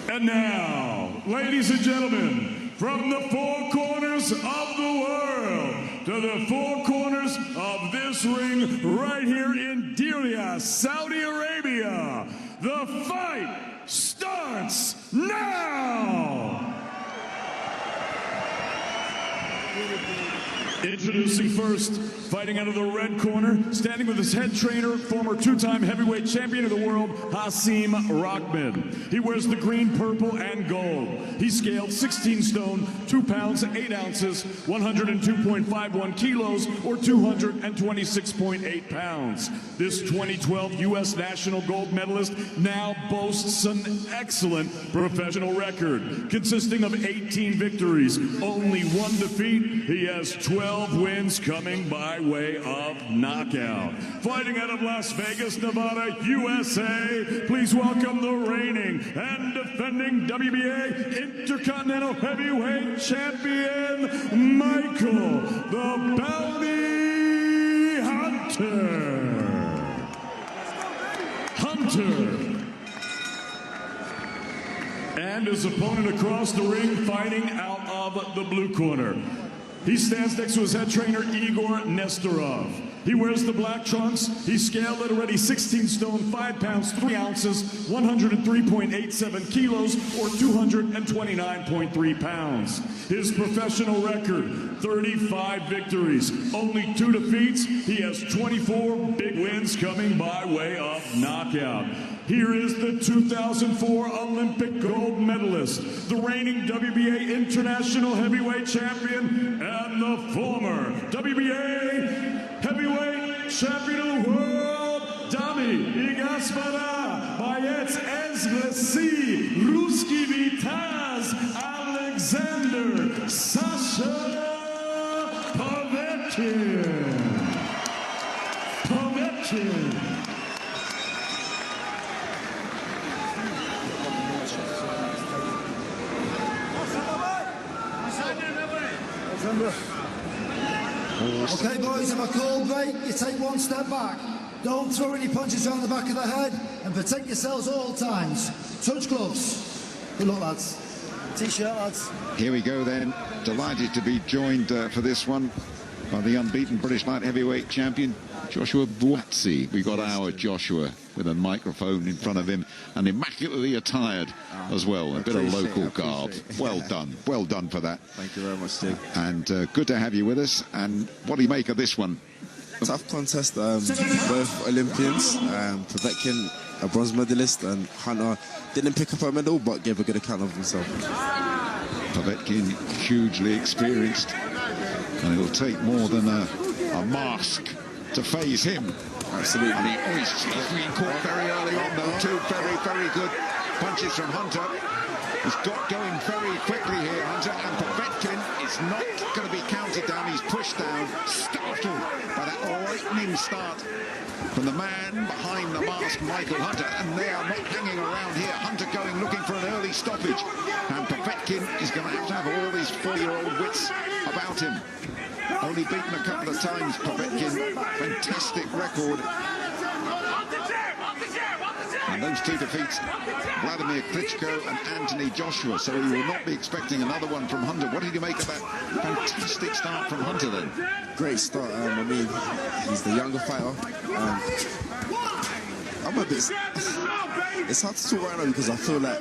And now, ladies and gentlemen, from the four corners of the world to the four corners of this ring right here in Diriyah, Saudi Arabia, the fight starts now! Introducing first, fighting out of the red corner, standing with his head trainer, former two-time heavyweight champion of the world, Hasim Rahman. He wears the green, purple, and gold. He scaled 16 stone, 2 pounds, 8 ounces, 102.51 kilos, or 226.8 pounds. This 2012 U.S. national gold medalist now boasts an excellent professional record, consisting of 18 victories, only 1 defeat. He has 12 wins coming by way of knockout. Fighting out of Las Vegas, Nevada, USA, please welcome the reigning and defending WBA Intercontinental Heavyweight Champion, Michael the Bounty Hunter. And his opponent across the ring, fighting out of the blue corner. He stands next to his head trainer, Igor Nestorov. He wears the black trunks. He's scaled at already 16 stone, 5 pounds, 3 ounces, 103.87 kilos, or 229.3 pounds. His professional record, 35 victories, only 2 defeats. He has 24 big wins coming by way of knockout. Here is the 2004 Olympic gold medalist, the reigning WBA International Heavyweight Champion, and the former WBA Heavyweight Champion of the World, Dami Igaspara, Bayet Ezglesi, Ruski Vitaz, Alexander Sasha Povetkin. Okay, boys, if I call break, you take 1 step back. Don't throw any punches around the back of the head and protect yourselves at all times. Touch gloves. Good luck, lads. T-shirt, lads. Here we go then. Delighted to be joined for this one by the unbeaten British light heavyweight champion, Joshua Buatsi. We got our Joshua with a microphone in front of him and immaculately attired as well. A bit of local garb. Well done for that. Thank you very much, Steve. And good to have you with us. And what do you make of this one? Tough contest, both Olympians. Povetkin, a bronze medalist, and Hunter didn't pick up a medal but gave a good account of himself. Povetkin, hugely experienced, and it'll take more than a mask to phase him. Absolutely. And he's been caught very early on, though. 2 very, very good punches from Hunter. He's got going very quickly here, Hunter, and Povetkin is not going to be counted down. He's pushed down, startled by that lightning start from the man behind the mask, Michael Hunter, and they are not hanging around here. Hunter going, looking for an early stoppage, and Povetkin is going to have all these 4-year-old wits about him. Only beaten a couple of times, Povetkin. Fantastic record. And those 2 defeats, Vladimir Klitschko and Anthony Joshua. So we will not be expecting another one from Hunter. What did you make of that fantastic start from Hunter then? Great start. I mean, he's the younger fighter. I'm a bit... It's hard to talk right now because I feel like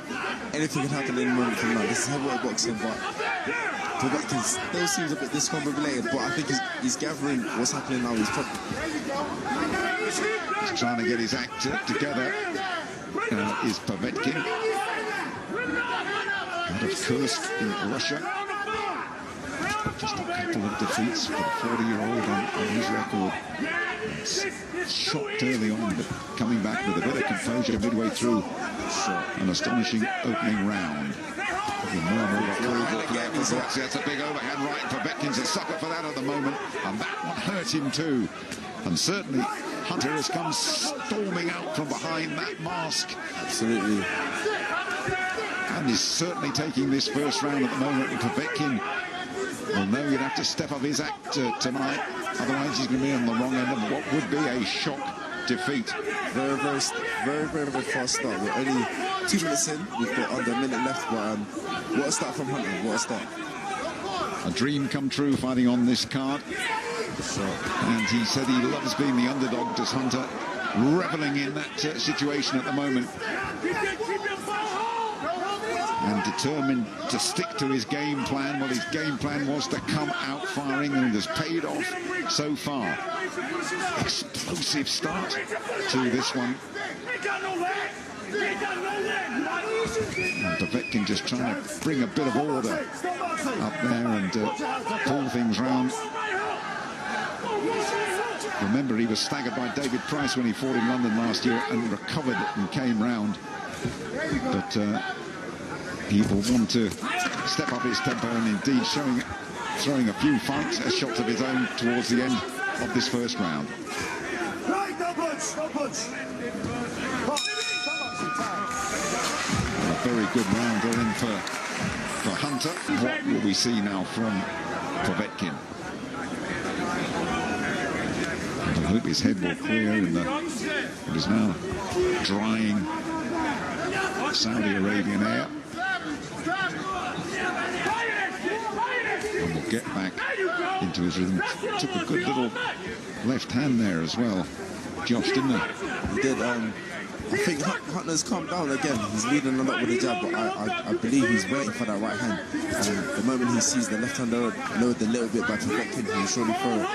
anything can happen in a moment from now. This is heavyweight boxing, but Povetkin still seems a bit discombobulated, but I think he's gathering what's happening now. He's trying to get his act together. Is Povetkin out of Kursk in Russia. Just a couple of defeats for the 40-year-old on his record. Shocked early on, but coming back with a bit of composure midway through an astonishing opening round. That's a big overhand right, and Povetkin's a sucker for that at the moment, and that one hurt him too. And certainly Hunter has come storming out from behind that mask. Absolutely. And is certainly taking this first round at the moment, and Povetkin will know he'd have to step up his act tonight, otherwise he's going to be on the wrong end of what would be a shock defeat. Very fast start. We're only 2 minutes in, we've got under a minute left, but what a start from Hunter, what a start. A dream come true fighting on this card. And he said he loves being the underdog, does Hunter, reveling in that situation at the moment. And determined to stick to his game plan. Well, his game plan was to come out firing, and it has paid off so far. Explosive start to this one. And Povetkin just trying to bring a bit of order up there and pull things round. Remember, he was staggered by David Price when he fought in London last year and recovered and came round. But he will want to step up his tempo and indeed throwing a few fights, shots of his own towards the end of this first round. A very good round going for Hunter. What will we see now from Povetkin? I hope his head will clear in what is now drying Saudi Arabian air. And will get back into his rhythm. Took a good little left hand there as well, Josh, didn't he? He did. I think Hunter's calmed down again. He's leading a lot with the jab, but I believe he's waiting for that right hand. The moment he sees the left hand lowered a little bit by Povetkin, he'll surely throw it.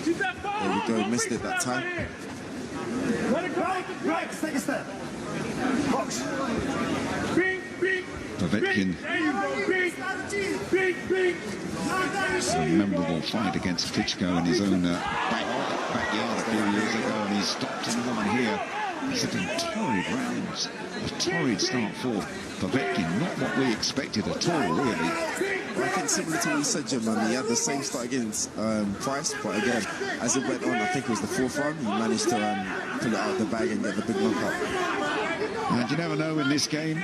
There we go, missed it that time. Take a step. Box. Povetkin, a memorable fight against Klitschko in his own backyard a few years ago, and he stopped another one here. He's had torrid rounds, a torrid start for Povetkin, not what we expected at all, really. I think similar to what you said, Jim, he had the same start against Price, but again, as it went on, I think it was the 4th round, he managed to pull it out of the bag and get the big knockout. And you never know in this game,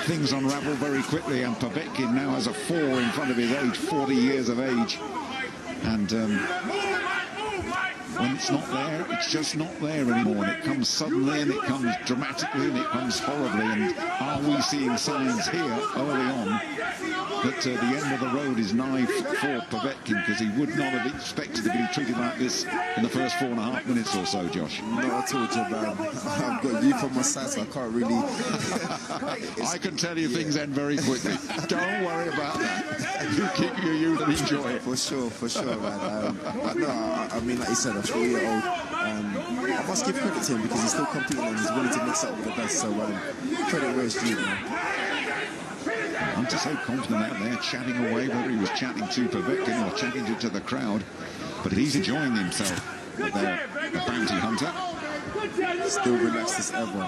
things unravel very quickly, and Povetkin now has a 4 in front of his age, 40 years of age. And when it's not there, it's just not there anymore. And it comes suddenly, and it comes dramatically, and it comes horribly. And are we seeing signs here early on that the end of the road is nigh for Povetkin, because he would not have expected to be treated like this in the first 4.5 minutes or so, Josh? Not at all, Jim. I've got youth on my side, so I can't really... I can tell you things end very quickly. Don't worry about that. You keep your youth and enjoy it. For sure, man. No, I mean, like you said, a 4-year-old, I must give credit to him because he's still competing and he's willing to mix up with the best, so credit where it's due, man. I'm just so confident out there, chatting away, whether he was chatting to Povetkin or chatting to the crowd, but he's enjoying himself. The bounty hunter. Still relaxed as ever.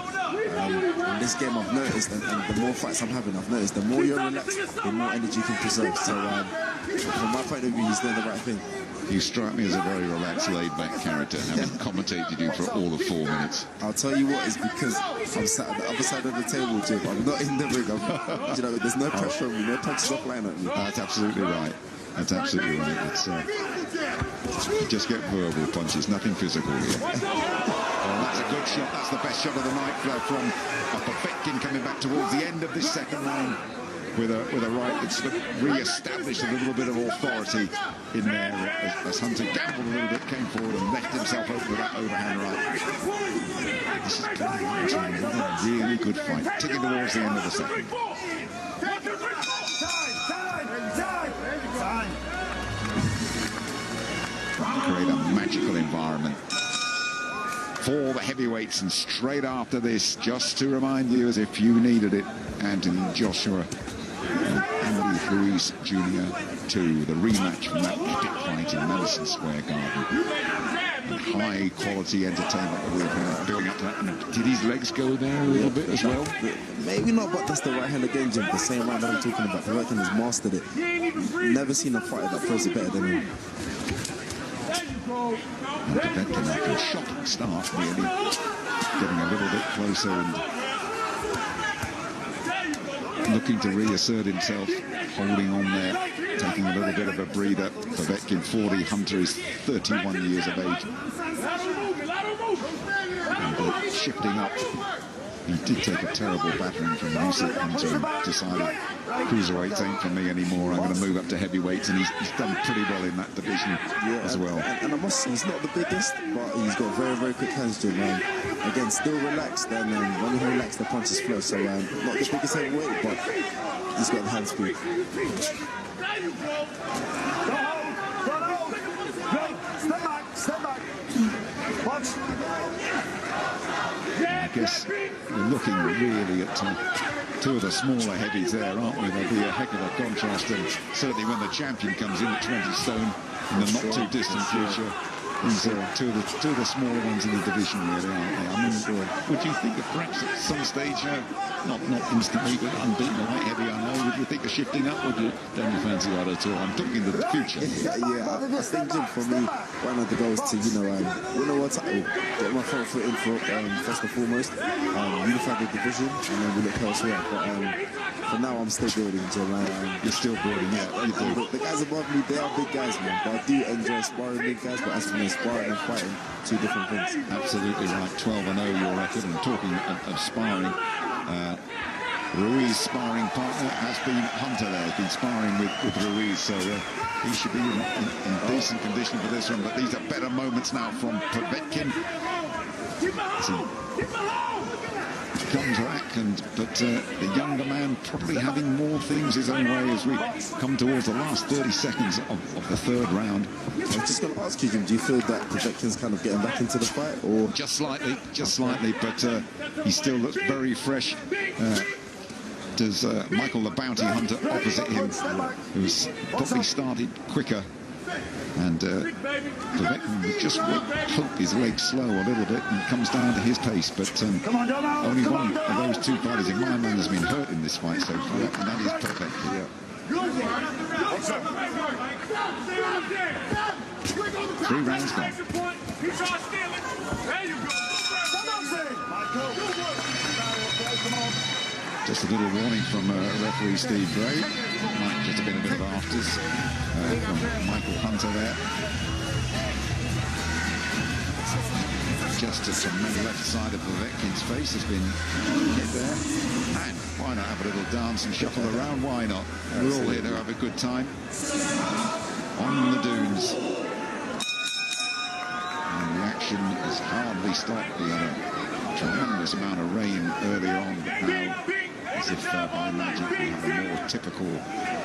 In this game, I've noticed, and the more fights I'm having, I've noticed, the more you're relaxed, the more energy you can preserve. So, from my point of view, he's doing the right thing. You strike me as a very relaxed, laid-back character, having commentated you for all of 4 minutes. I'll tell you what, it's because I'm sat at the other side of the table, Jim. I'm not in the ring. You know, there's no pressure on me, no punches are flying at me. That's absolutely right. That's absolutely right. It's, you just get verbal punches, nothing physical here. Well, that's a good shot. That's the best shot of the night from Povetkin coming back towards the end of this second round with a right that's sort of re-established a little bit of authority in there as Hunter gambled a little bit, came forward and left himself open with that overhand right. This is a really good fight, ticking towards the end of the second. Create a magical environment for the heavyweights, and straight after this, just to remind you as if you needed it, Anthony Joshua and Andy Ruiz Jr. 2, the rematch from that epic fight in Madison Square Garden. And high quality entertainment that we've been building up to that. And did his legs go there a little bit as well? Maybe not, but that's the right hand again, Jim. The same right that I'm talking about. The right hand has mastered it. Never seen a fighter that throws it better than him. Povetkin after a shocking start, really getting a little bit closer and looking to reassert himself, holding on there, taking a little bit of a breather. Povetkin 40, Hunter is 31 years of age. And shifting up He did take a terrible battering from Usyk and decided cruiserweights ain't for me anymore. I'm going to move up to heavyweights, and he's done pretty well in that division as well. And I must say, he's not the biggest, but he's got very, very quick hands to him. Again, still relaxed, and when he relaxed, the punches flow. So not the biggest heavyweight, but he's got the hand speed. Step back. Watch. I guess we're looking really at two of the smaller heavies there, aren't we? There'll be a heck of a contrast, and certainly when the champion comes in at 20 stone in the not too distant future, these are two of the smaller ones in the division, really, aren't they? I mean, would you think of perhaps at some stage, not instantly, but unbeaten a light heavy, I know, would you think of shifting up? Would you? Don't you fancy that at all? I'm talking the future. Yeah, I think for me, one of the goals to, win a world title, get my front foot in first and foremost, unify the division, and then we look elsewhere. But for now, I'm still building, Jim. You're still building, yeah. You do. The guys above me, they are big guys, man. But I do enjoy sparring big guys, but as for me, sparring and fighting, two different things. Absolutely right. 12-0 your record. And talking of sparring, Ruiz's sparring partner has been Hunter there. He's been sparring with Ruiz, so he should be in decent condition for this one. But these are better moments now from Povetkin. Comes back, but the younger man probably having more things his own way as we come towards the last 30 seconds of the third round. I was just going to ask you, Jim, do you feel that Povetkin's kind of getting back into the fight, or just slightly, but he still looks very fresh. Does Michael the Bounty Hunter opposite him, who's probably started quicker, and Povetkin just hope his legs slow a little bit and comes down to his pace, but only one of those two fighters in my mind has been hurt in this fight so far, and that is Povetkin. Yeah. 3 rounds gone. Just a little warning from referee Steve Gray. Might just have been a bit of afters from Michael Hunter there. Just to the left side of Povetkin's face has been hit there. And why not have a little dance and shuffle around? Why not? We're all here to have a good time. On the dunes. And the action is hardly stopped. We had a tremendous amount of rain earlier on, but now, as if by magic, we have a more typical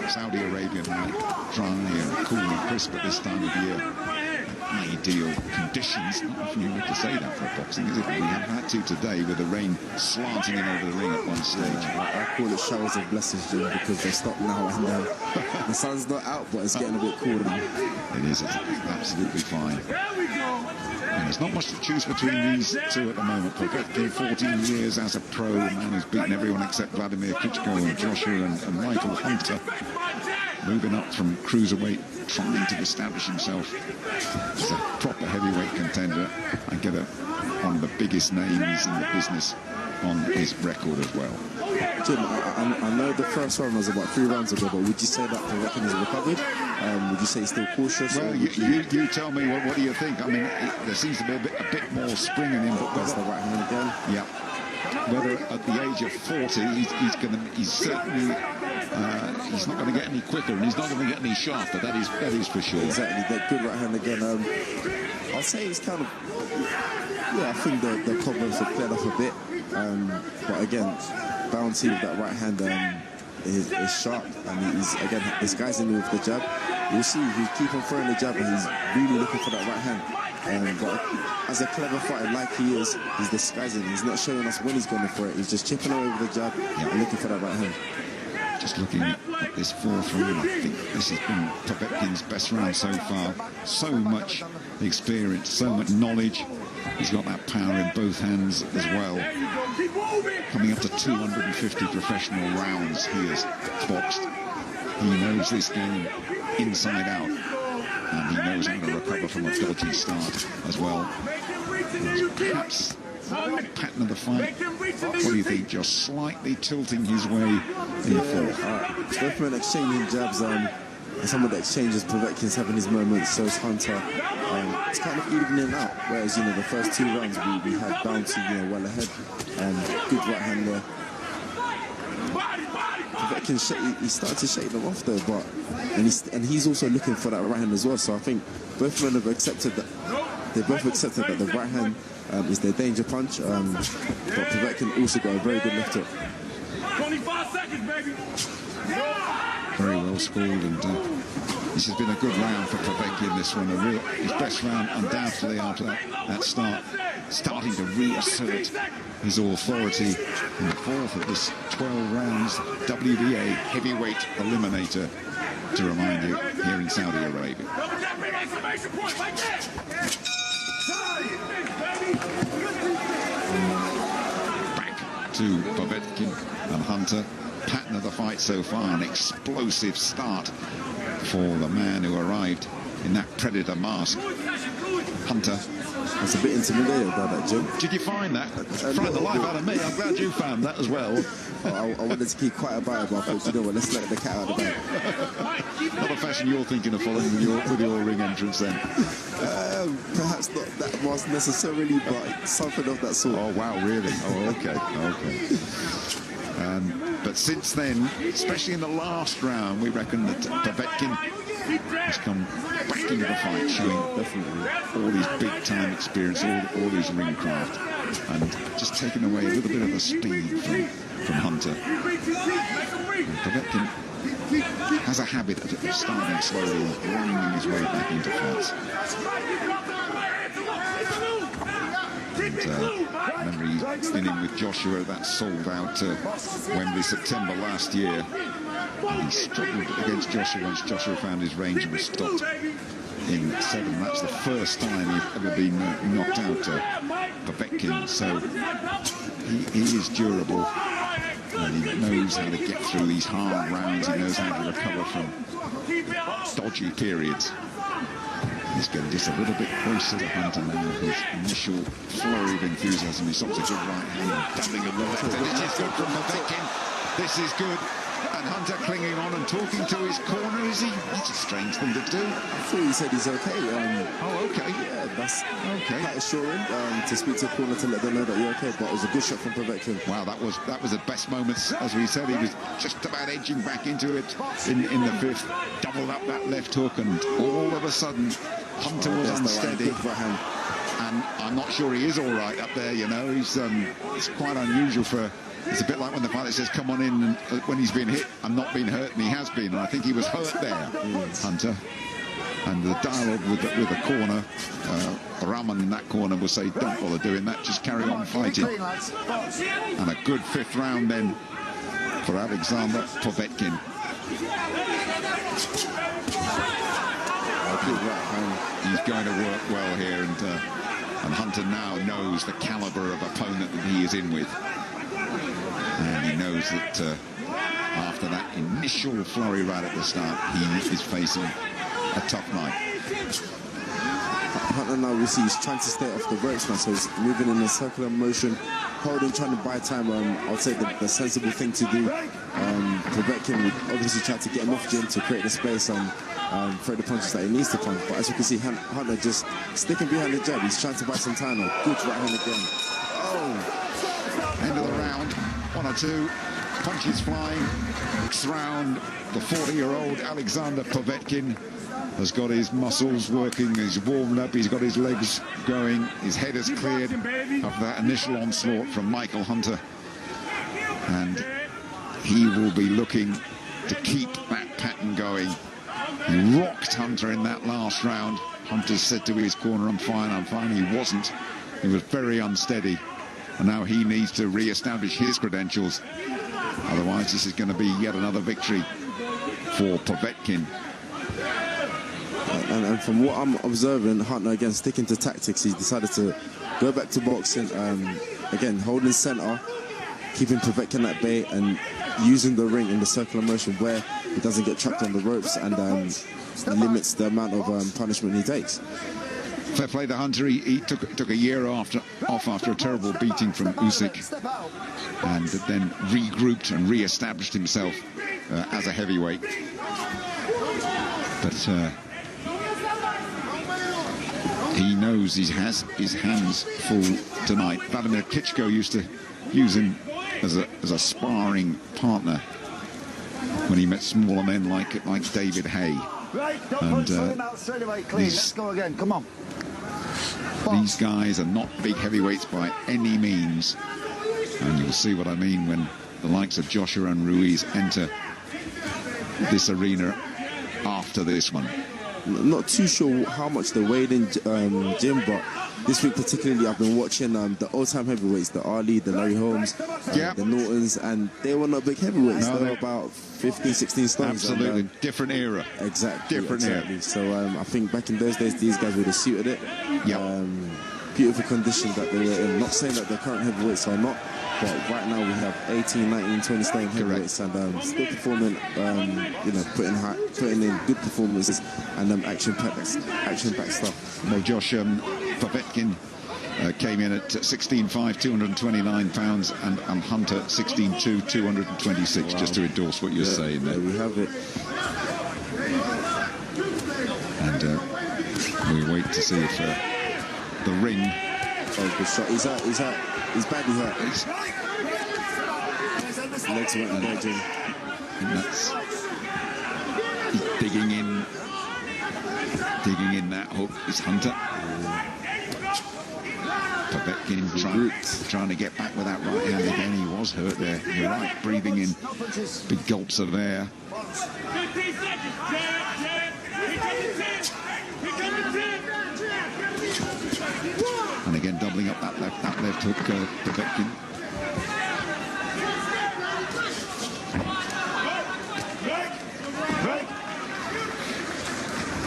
Saudi Arabian night, dry and cool and crisp at this time of year. Ideal conditions, not often you want to say that for a boxing, is it? We have had to today with the rain slanting in over the ring at one stage. I call it showers of blessings, Jim, because they stop now and the sun's not out, but it's getting a bit cooler now. It is, it's absolutely fine. And there's not much to choose between these two at the moment. Povetkin, 14 years as a pro, a man who's beaten everyone except Vladimir Klitschko and Joshua and Michael Hunter. Moving up from cruiserweight, trying to establish himself as a proper heavyweight contender and get one of the biggest names in the business on his record as well. Jim, I know the first round was about 3 rounds ago, but would you say that Povetkin has recovered? Would you say he's still cautious? Well, you tell me, what do you think? I mean, there seems to be a bit more spring in him. But that's the right hand again. Yeah. Whether at the age of 40, he's certainly he's not going to get any quicker, and he's not going to get any sharper. That is for sure. Exactly. That good right hand again. I'll say he's kind of, I think the cobwebs have cleared off a bit. But again, Bounty with that right hand is sharp, and he's again disguising with the jab. You'll see if he keep on throwing the jab, and he's really looking for that right hand. But as a clever fighter like he is, he's disguising. He's not showing us when he's going for it. He's just chipping away with the jab and looking for that right hand. Just looking at this 4th round, I think this has been Povetkin's best round so far. So much experience, so much knowledge. He's got that power in both hands as well. Coming up to 250 professional rounds he has boxed. He knows this game inside out. And he knows how to recover from a dodgy start as well. Perhaps the pattern of the fight, what do you think? Just slightly tilting his way in the 4th. Both men exchanging jabs, and some of the exchanges Povetkin's having his moments, so is Hunter. it's kind of evening out. Whereas, you know, the first 2 rounds we had Bounty, you know, well ahead. Good right hand there. Povetkin, he started to shake them off though, and he's also looking for that right hand as well. So I think both men have accepted that. They both accepted that the right hand is their danger punch. But Povetkin also got a very good left hook. 25 seconds, baby. Very well scored, and this has been a good round for Povetkin. This one, his best round undoubtedly after that start, starting to reassert his authority in the 4th of this 12 rounds WBA heavyweight eliminator, to remind you, here in Saudi Arabia. Back to Povetkin and Hunter. Pattern of the fight so far, an explosive start for the man who arrived in that predator mask. Hunter. I was a bit intimidated by that, Jim. Did you find that? Frightened the life out of me. I'm glad you found that as well. I wanted to keep quiet about it, but I thought, you know what, let's let the cat out of the bag. Not a fashion you're thinking of following with your ring entrance then? Perhaps not that was necessarily, but something of that sort. Oh, wow, really? Oh, okay, okay. But since then, especially in the last round, we reckon that Povetkin has come back into the fight, showing definitely all his big-time experience, all his ring craft, and just taking away a little bit of the speed from Hunter. And Povetkin has a habit of starting slowly and winding his way back into fights. And remember, he's been in with Joshua, that sold out Wembley September last year. And he struggled against Joshua once Joshua found his range and was stopped in 7. That's the first time he's ever been knocked out, Povetkin. So he is durable, and he knows how to get through these hard rounds. He knows how to recover from dodgy periods. He's getting just a little bit closer to Hunter now with his initial flurry of enthusiasm. He stops a good right hand, doubling a left. And it is good from Povetkin. This is good. And Hunter clinging on and talking to his corner. Is he? That's a strange thing to do. I thought he said he's okay. Oh, okay. Yeah, that's okay. Quite assuring to speak to the corner to let them know that you're okay. But it was a good shot from Povetkin. Wow, that was the best moments. As we said, he was just about edging back into it in the 5th. Doubled up that left hook, and all of a sudden, Hunter was unsteady. And I'm not sure he is all right up there, you know. It's quite unusual for... It's a bit like when the fighter says, come on in, and when he's been hit and not been hurt, and he has been. And I think he was hurt there, Hunter. And the dialogue with the corner, Rahman in that corner will say, don't bother doing that, just carry on fighting. And a good 5th round then for Alexandra Povetkin. He's going to work well here, and Hunter now knows the caliber of opponent that he is in with. And he knows that after that initial flurry right at the start, he is facing a tough night. Hunter now we see he's trying to stay off the ropes now, so he's moving in a circular motion, holding, trying to buy time. I would say the sensible thing to do. Povetkin would obviously try to get him off Jim to create the space and throw the punches that he needs to punch. But as you can see, Hunter just sticking behind the jab. He's trying to buy some time now. Good right hand again. Oh, end of the round. 1 or 2 punches flying. Next round, the 40-year-old Alexander Povetkin has got his muscles working, he's warmed up, he's got his legs going, his head is cleared of that initial onslaught from Michael Hunter. And he will be looking to keep that pattern going. He rocked Hunter in that last round. Hunter said to his corner, I'm fine, I'm fine. He wasn't. He was very unsteady. And now he needs to re-establish his credentials. Otherwise, this is going to be yet another victory for Povetkin. And from what I'm observing, Hunter, again, sticking to tactics, he decided to go back to boxing. Again, holding center, keeping Povetkin at bay, and using the ring in the circular motion where he doesn't get trapped on the ropes and limits the amount of punishment he takes. Fair play to Hunter. He took a year off after a terrible beating from Usyk, and then regrouped and re-established himself as a heavyweight. But he knows he has his hands full tonight. Vladimir Klitschko used to use him as a sparring partner when he met smaller men like David Hay. Right, don't throw him out straight away, clean. Let's go again, come on. These guys are not big heavyweights by any means. And you'll see what I mean when the likes of Joshua and Ruiz enter this arena after this one. Not too sure how much they weighed in, Jim, but this week particularly I've been watching the old-time heavyweights, the Ali, the Larry Holmes, the Nortons, and they were not big heavyweights. No, they were about 15, 16 stones. Absolutely, and, different era. Exactly. Different era. So I think back in those days, these guys would have suited it. Yeah. Beautiful condition that they were in. Not saying that the current heavyweights are not, but right now we have 18, 19, 20 stone heavyweights and still performing, you know, putting in good performances and action-packed stuff. Well, Josh Povetkin came in at 16.5, 229 pounds, and Hunter 16.2, 226. Wow. Just to endorse what you're saying there. There we have it. And we wait to see if the ring. Oh, good shot. He's badly hurt. Legs went emerging. And that's digging in that hook is Hunter. Povetkin trying to get back with that right hand again. He was hurt there. You're right, breathing in big gulps of air. And again, doubling up that left hook, Povetkin.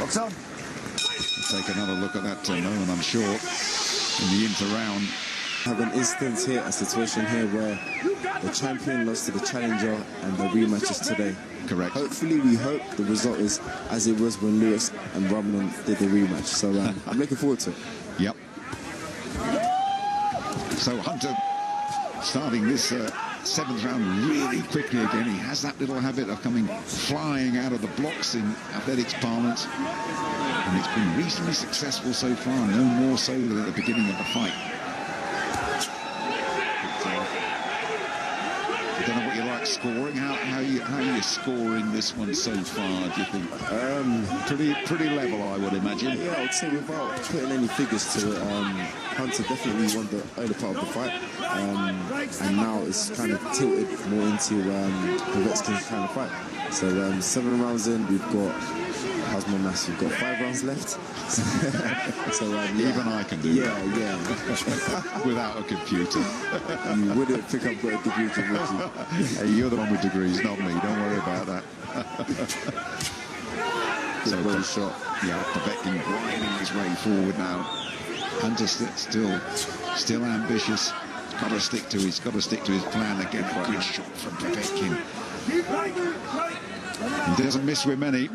What's on? Take another look at that moment, I'm sure, in the inter-round. Have an instance here, a situation here where the champion lost to the challenger and the rematch is today. Correct. Hopefully, we hope the result is as it was when Lewis and Robin did the rematch. So I'm looking forward to it. Yep. So Hunter starting this seventh round really quickly again. He has that little habit of coming flying out of the blocks in athletics parlance. And it's been reasonably successful so far, no more so than at the beginning of the fight. I don't know what you like scoring. How are you scoring this one so far, do you think? Pretty level, I would imagine. Yeah, I would say without putting any figures to it, Hunter definitely won the early part of the fight. And now it's kind of tilted more into Povetkin's kind of fight. So 7 rounds in, we've got, how's my maths? We've got 5 rounds left. So even I can do that. Yeah. Without a computer. You wouldn't pick up a computer, would you? Hey, you're the one with degrees, not me. Don't worry about that. So body shot. Yeah, Povetkin grinding his way forward now. Hunter still ambitious. Got to stick to his plan again. Good shot from Povetkin. He doesn't miss with many.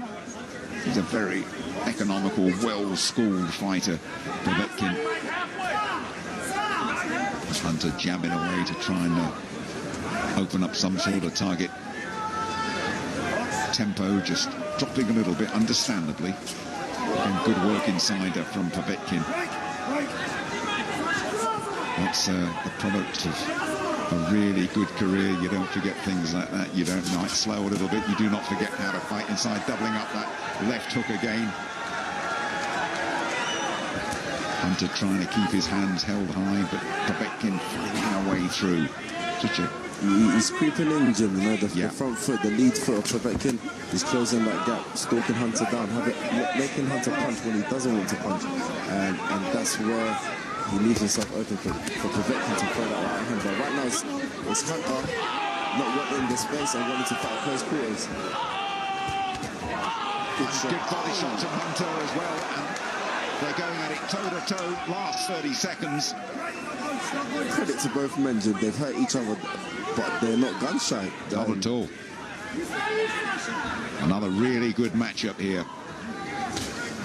He's a very economical, well-schooled fighter, Povetkin. Hunter jabbing away to try and open up some sort of target. Tempo just dropping a little bit, understandably. And good work inside from Povetkin. That's the product of a really good career. You don't forget things like that. You might slow a little bit. You do not forget how to fight inside, doubling up that left hook again. Hunter trying to keep his hands held high, but Povetkin finding a way through. He's creeping in, Jim, you know, the front foot, the lead foot of Povetkin. He's closing that gap, stalking Hunter down, making Hunter punch when he doesn't want to punch. And that's where he leaves himself open for Povetkin to throw that right hand. But right now it's Hunter not wanting the space and wanting to fight close quarters. Good body shot from Hunter as well. And they're going at it toe-to-toe, last 30 seconds. Credit to both men, Jim. They've hurt each other, but they're not gun-shy. Not at all. Another really good matchup here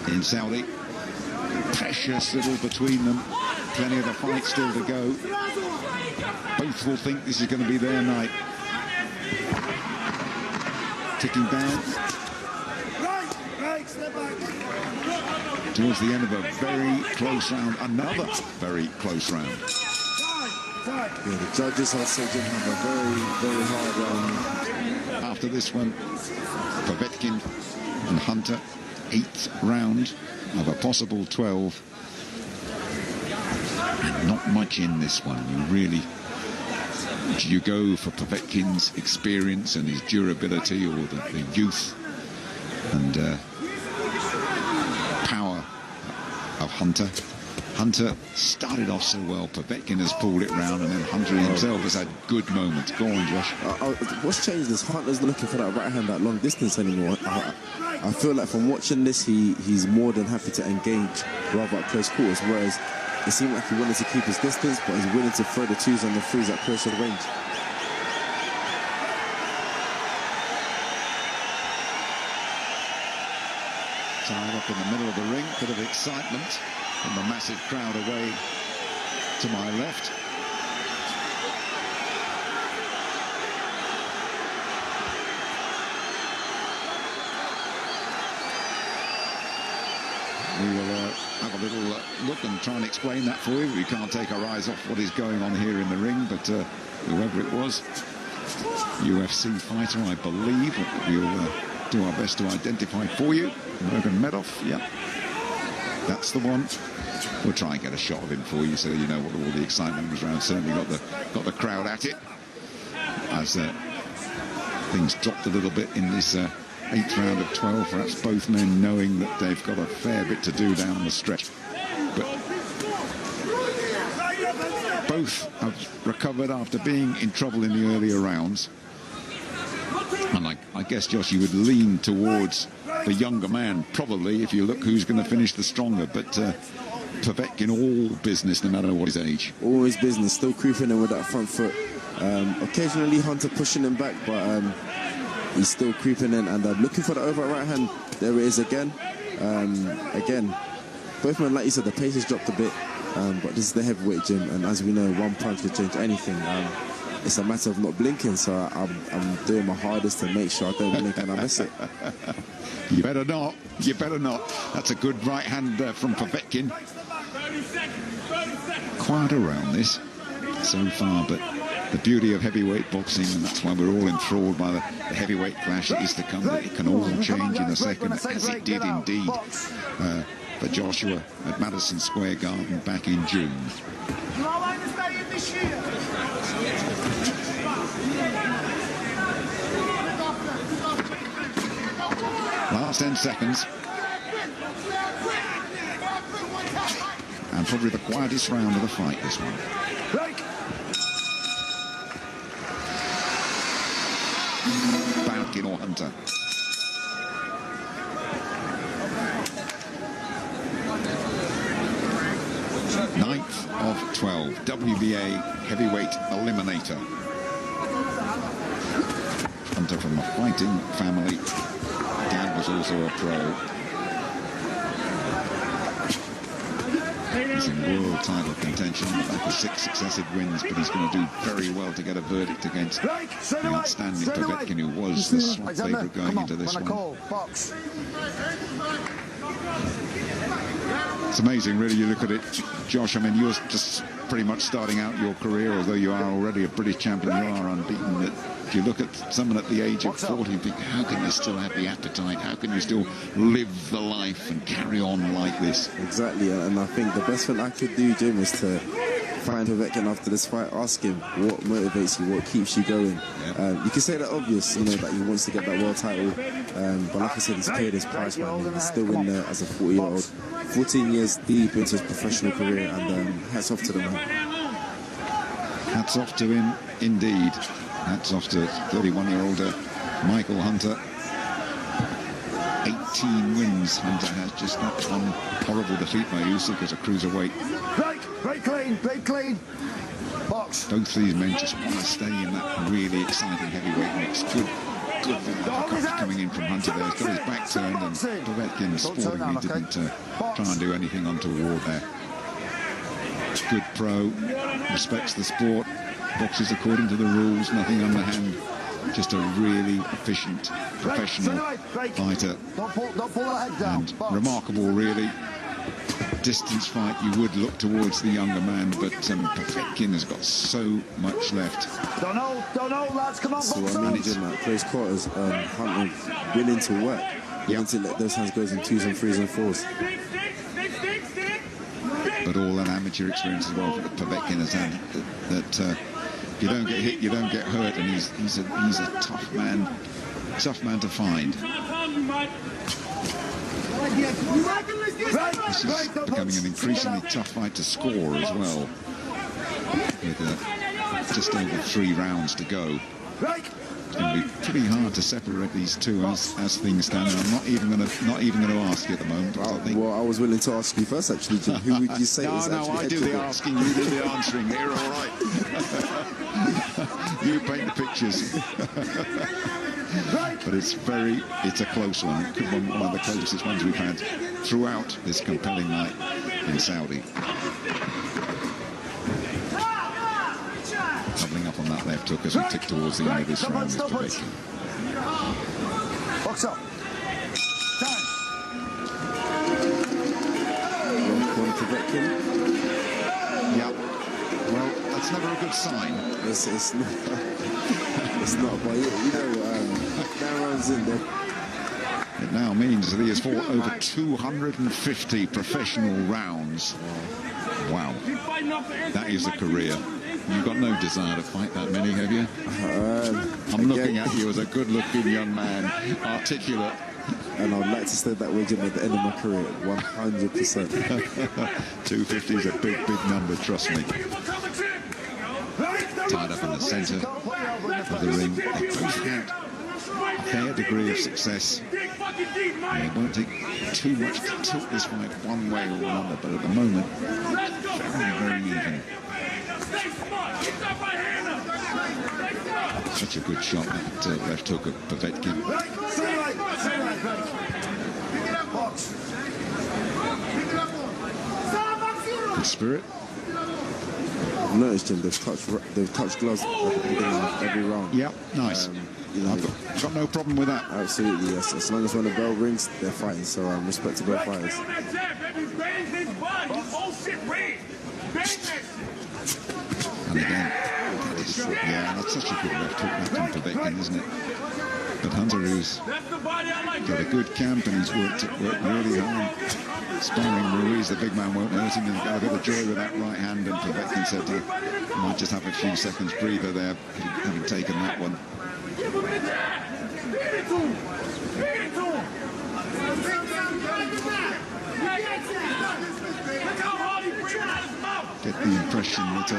in Saudi. Precious little between them. Plenty of the fight still to go. Both will think this is going to be their night. Ticking down. Towards the end of a very close round, another very close round. Yeah, the judges also did have a very hard round. After this one, Povetkin and Hunter, 8th round of a possible 12. And not much in this one. You go for Povetkin's experience and his durability, or the youth and power of Hunter. Hunter started off so well, Povetkin has pulled it round, and then Hunter himself has had good moments. Go on, Josh. What's changed is Hunter's looking for that right hand at long distance anymore. I feel like from watching this, he's more than happy to engage rather at close quarters, whereas it seemed like he wanted to keep his distance, but he's willing to throw the 2s and the 3s at closer range. Tied up in the middle of the ring, bit of excitement from the massive crowd away to my left. We will have a little look and try and explain that for you. We can't take our eyes off what is going on here in the ring, but whoever it was, UFC fighter, I believe, we'll do our best to identify for you. Nurmagomedov, yeah, that's the one. We'll try and get a shot of him for you, so you know what all the excitement was around. Certainly got the crowd at it as things dropped a little bit in this 8th round of 12. Perhaps both men knowing that they've got a fair bit to do down the stretch, but both have recovered after being in trouble in the earlier rounds. And I guess, Josh, you would lean towards the younger man, probably, if you look who's going to finish the stronger. But Povetkin, all business, no matter what his age. Always business, still creeping in with that front foot. Occasionally Hunter pushing him back, but he's still creeping in and looking for the over right hand. There it is again. Again, both men, like you said, the pace has dropped a bit, but this is the heavyweight gym, and as we know, one punch could change anything. It's a matter of not blinking, so I'm doing my hardest to make sure I don't blink and I miss it. You better not. You better not. That's a good right hand from Povetkin. Quite around this so far, but the beauty of heavyweight boxing, and that's why we're all enthralled by the heavyweight clash that is to come, that it can all change in a second, as it did indeed for Joshua at Madison Square Garden back in June. Last 10 seconds. And probably the quietest round of the fight, this one. Povetkin or Hunter. Ninth of 12, WBA heavyweight eliminator. Hunter from a fighting family. Dad was also a pro. He's in world title contention on the back of 6 successive wins, but he's going to do very well to get a verdict against the outstanding Povetkin, who was the slight favourite going into this one. It's amazing, really. You look at it, Josh. I mean, you're just pretty much starting out your career, although you are already a British champion, you are unbeaten. If you look at someone at the age of 40, you think, how can you still have the appetite? How can you still live the life and carry on like this? Exactly, and I think the best thing I could do, Jim, is to find Povetkin after this fight, ask him what motivates you, what keeps you going. Yeah. You can say that obvious, you know, that he wants to get that world title, but like I said, he's paid his price, man. He's still in there as a 40-year-old, 14 years deep into his professional career, and hats off to the man. Hats off to him, indeed. Hats off to 31-year-old Michael Hunter. 18 wins. Hunter has just that one horrible defeat by Usyk as a cruiserweight. Break clean. Box. Both these men just want to stay in that really exciting heavyweight mix. Good uppercut coming in from Hunter there. He's got his back turned, and Povetkin sportingly didn't try and do anything untoward there. Good pro, respects the sport, boxes according to the rules, nothing underhand just a really efficient, professional fighter. And remarkable, really. Distance fight, you would look towards the younger man, but Povetkin has got so much left. Don't know, lads, come on, so I managed in that close quarters, Hunter willing to work, willing to let those hands go in 2s and 3s and 4s. But all that amateur experience as well that Povetkin has had, that you don't get hit, you don't get hurt, and he's a tough man to find. This is becoming an increasingly tough fight to score as well, with just over 3 rounds to go. It's going to be pretty hard to separate these two as things stand. And I'm not even going to ask you at the moment. Well, I was willing to ask you first, actually, Jim. Who would you say is actually I do the asking, you do the answering. You're all right. You paint the pictures. But it's a close one. It could be one of the closest ones we've had throughout this compelling night in Saudi. Doubling up on that left hook as we tick towards the end of this round with Povetkin. Box up. Time. Yeah. Well, that's never a good sign. It's not, but you know, that round's in there. It now means that he has fought over 250 professional rounds. Wow. That is a career. You've got no desire to fight that many, have you? I'm looking at you as a good-looking young man, articulate. And I'd like to stay that way, Jim, at the end of my career, 100%. 250 is a big, big number, trust me. Tied up in the centre of the ring. They both had a fair degree of success. And it won't take too much to tilt this fight one way or another, but at the moment, very, very even. Such a good shot, that left hook of Povetkin. Good spirit. I've noticed, Jim, they've touched gloves at the beginning of every round. Yeah, nice. You know, I've got no problem with that. Absolutely, yes. As long as when the bell rings, they're fighting. So respect to both fighters. And again, yeah, that's such a good left hook from Povetkin, isn't it? But Hunter, who's got a good camp and he's worked really hard. Sparring Ruiz, the big man won't hurt him, and got a bit of joy with that right hand, and Povetkin said he might just have a few seconds breather there, having taken that one. Get the impression that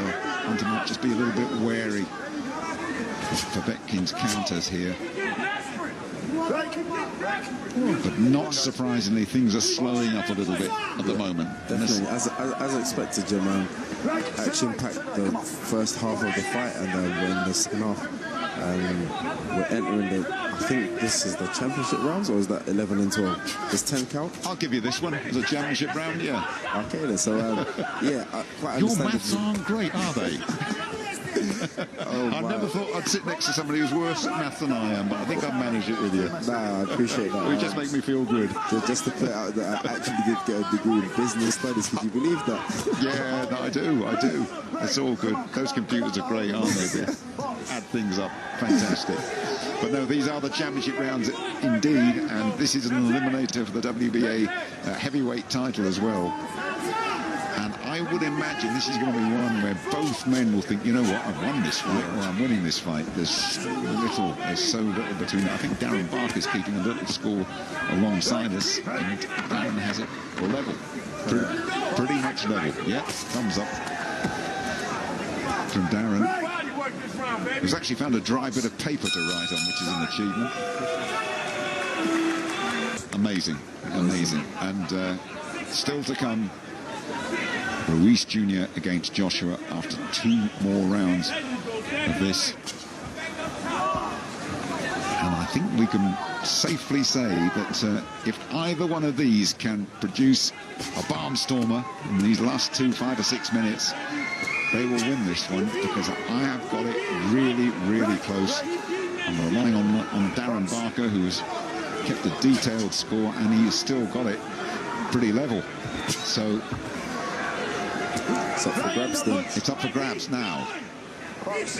Hunter might just be a little bit wary of Povetkin's counters here. But not surprisingly, things are slowing up a little bit at the moment. Definitely, as expected, Jim. Action-packed the first half of the fight, and then we're in the second half. We're entering the, I think this is the championship rounds, or is that 11 and 12? Does 10 count? I'll give you this one as a championship round, yeah. Okay then, so yeah, quite your maths aren't great, are they? Oh, I never thought I'd sit next to somebody who's worse at math than I am, but I think I've managed it with you. Nah, I appreciate that. It just makes me feel good. Just to put it out that I actually did get a degree in business studies. Could you believe that? Yeah, no, I do. It's all good. Those computers are great, aren't they? They add things up. Fantastic. But no, these are the championship rounds indeed, and this is an eliminator for the WBA heavyweight title as well. And I would imagine this is going to be one where both men will think, you know what, I've won this fight, or I'm winning this fight. There's so little between it. I think Darren Barker's keeping a little score alongside us, and Darren has it level. Pretty much level. Yeah, thumbs up from Darren. He's actually found a dry bit of paper to write on, which is an achievement. Amazing. And still to come, Ruiz Jr. against Joshua after 2 more rounds of this. And I think we can safely say that if either one of these can produce a barnstormer in these last 5 or 6 minutes, they will win this one, because I have got it really, really close. I'm relying on Darren Barker, who's kept a detailed score, and he's still got it pretty level. So it's up for grabs then. It's up for grabs now. It's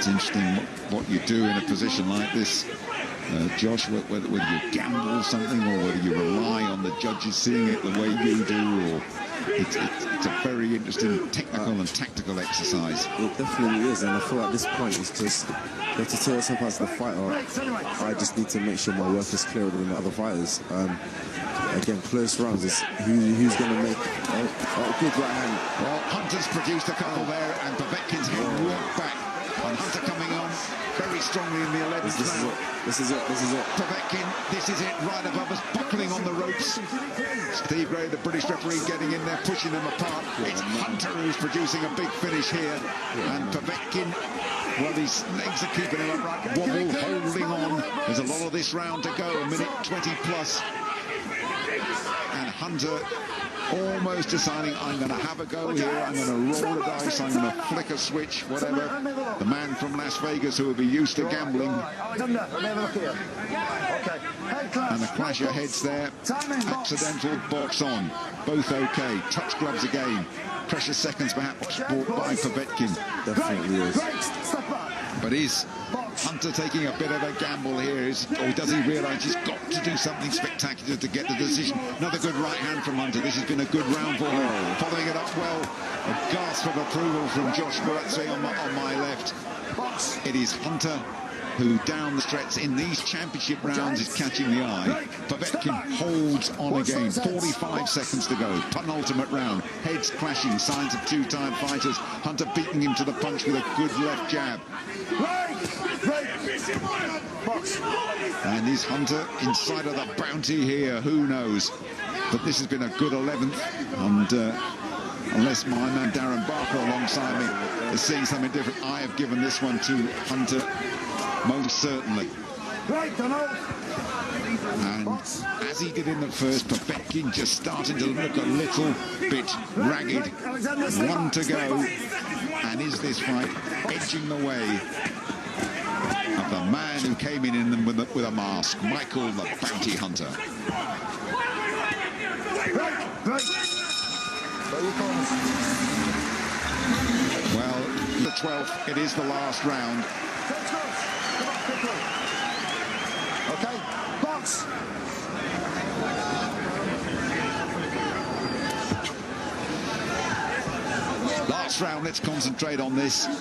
interesting what you do in a position like this, Josh, whether you gamble something or whether you rely on the judges seeing it the way you do, or it's a very interesting technical and tactical exercise. It definitely is, and I feel at this point it's just, you have to tell yourself as the fighter, I just need to make sure my work is clearer than the other fighters. Again, close rounds is who's going to make a good right hand. Well, Hunter's produced a couple there, and Povetkin's head worked back. And Hunter coming on very strongly in the 11th round. This is it. Povetkin, this is it, right above us, buckling on the ropes. Steve Gray, the British referee, getting in there, pushing them apart. It's Hunter who's producing a big finish here. And Povetkin, well, his legs are keeping him upright. Wobble, holding on. There's a lot of this round to go, a minute 20 plus. And Hunter almost deciding, I'm going to have a go here, I'm going to roll the dice, I'm going to flick a switch, whatever. The man from Las Vegas who will be used to gambling. And a clash of heads there. Accidental box on. Both okay. Touch gloves again. Precious seconds perhaps brought by Povetkin. Definitely is. But is Hunter taking a bit of a gamble here, or does he realise he's got to do something spectacular to get the decision? Another good right hand from Hunter. This has been a good round for him. Following it up well. A gasp of approval from Josh Buatsi on my left. It is Hunter who down the stretch in these championship rounds is catching the eye. Povetkin holds on again. 45 seconds to go. Penultimate round. Heads clashing. Signs of two-time fighters. Hunter beating him to the punch with a good left jab. And is Hunter inside of the bounty here? Who knows? But this has been a good 11th. And unless my man Darren Barker alongside me is seeing something different, I have given this one to Hunter. Most certainly. And as he did in the first, Povetkin just starting to look a little bit ragged. One to go. And is this fight edging the way of the man who came in them with a mask, Michael the Bounty Hunter? Well, the 12th, it is the last round. Okay, box. Last round, let's concentrate on this. And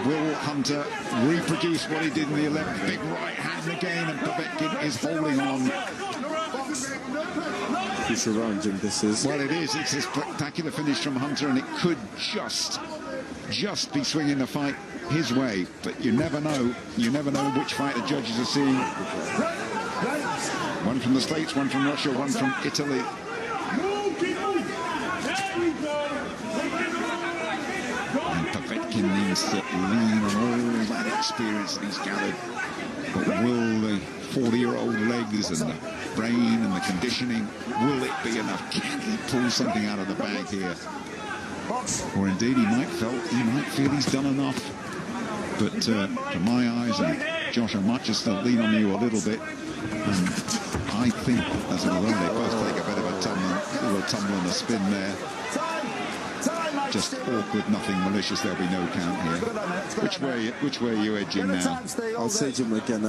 will Hunter reproduce what he did in the 11th? Big right hand again, and Povetkin is holding on. Crucial round, Jim, this is. Well, it is. It's a spectacular finish from Hunter, and it could just be swinging the fight his way. But you never know. You never know which fight the judges are seeing. One from the States, one from Russia, one from Italy. And Povetkin needs to lean on all that experience that he's gathered. But will the 40-year-old legs and the brain and the conditioning, will it be enough? Can he pull something out of the bag here? Or indeed he might feel he's done enough. But to my eyes, and Josh, I might just lean on you a little bit. And I think, as although they both take a bit of a tumble and a spin there, just awkward, nothing malicious. There'll be no count here. Which way are you edging now? I'll say, Jim, again,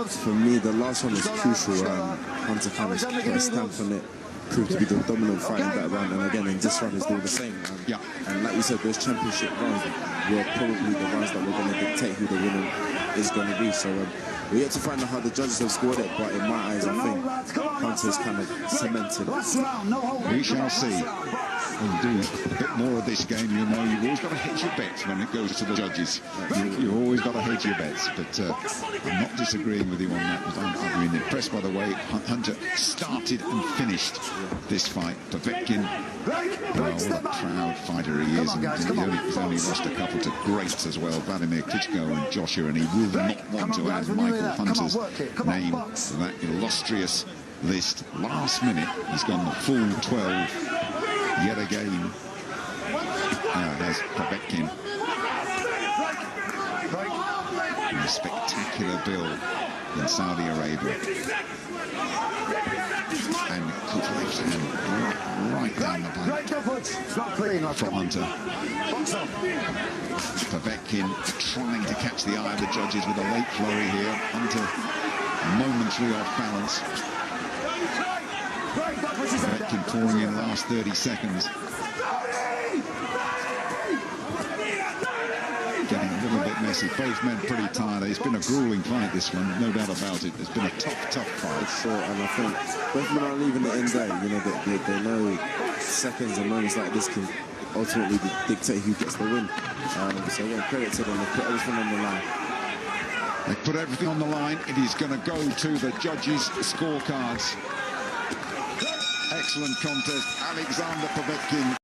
for me, the last one is crucial. Hunter kind of put a stamp on it, proved to be the dominant fight in that round, and again, in this round, he's doing the same. Yeah. And like you said, those championship rounds were probably the rounds that were going to dictate who the winner is going to be. So we yet to find out how the judges have scored it, but in my eyes, I think Hunter's kind of cemented it. We shall see. Indeed, a bit more of this game, you know, you've always got to hedge your bets when it goes to the judges. You've always got to hedge your bets, but I'm not disagreeing with you on that. I've been impressed by the way Hunter started and finished this fight. Povetkin, what a proud fighter he is, and he's only lost a couple to greats as well, Vladimir Klitschko and Joshua, and he will not want to add Michael Hunter's name to that illustrious list. Last minute, he's gone the full 12. yet again. Now there's Povetkin. A spectacular build in Saudi Arabia. And good left hand right down the back from Hunter. Povetkin trying to catch the eye of the judges with a late flurry here. Hunter momentary off balance. Povetkin pouring in last 30 seconds. Getting a little bit messy. Both men pretty tired. It's been a grueling fight, this one, no doubt about it. It's been a tough fight. Sure, and I think both men are leaving it in day. You know, they know seconds and moments like this can ultimately dictate who gets the win. So yeah, credit to them. They put everything on the line. They put everything on the line. It is going to go to the judges' scorecards. Excellent contest. Alexandra Povetkin.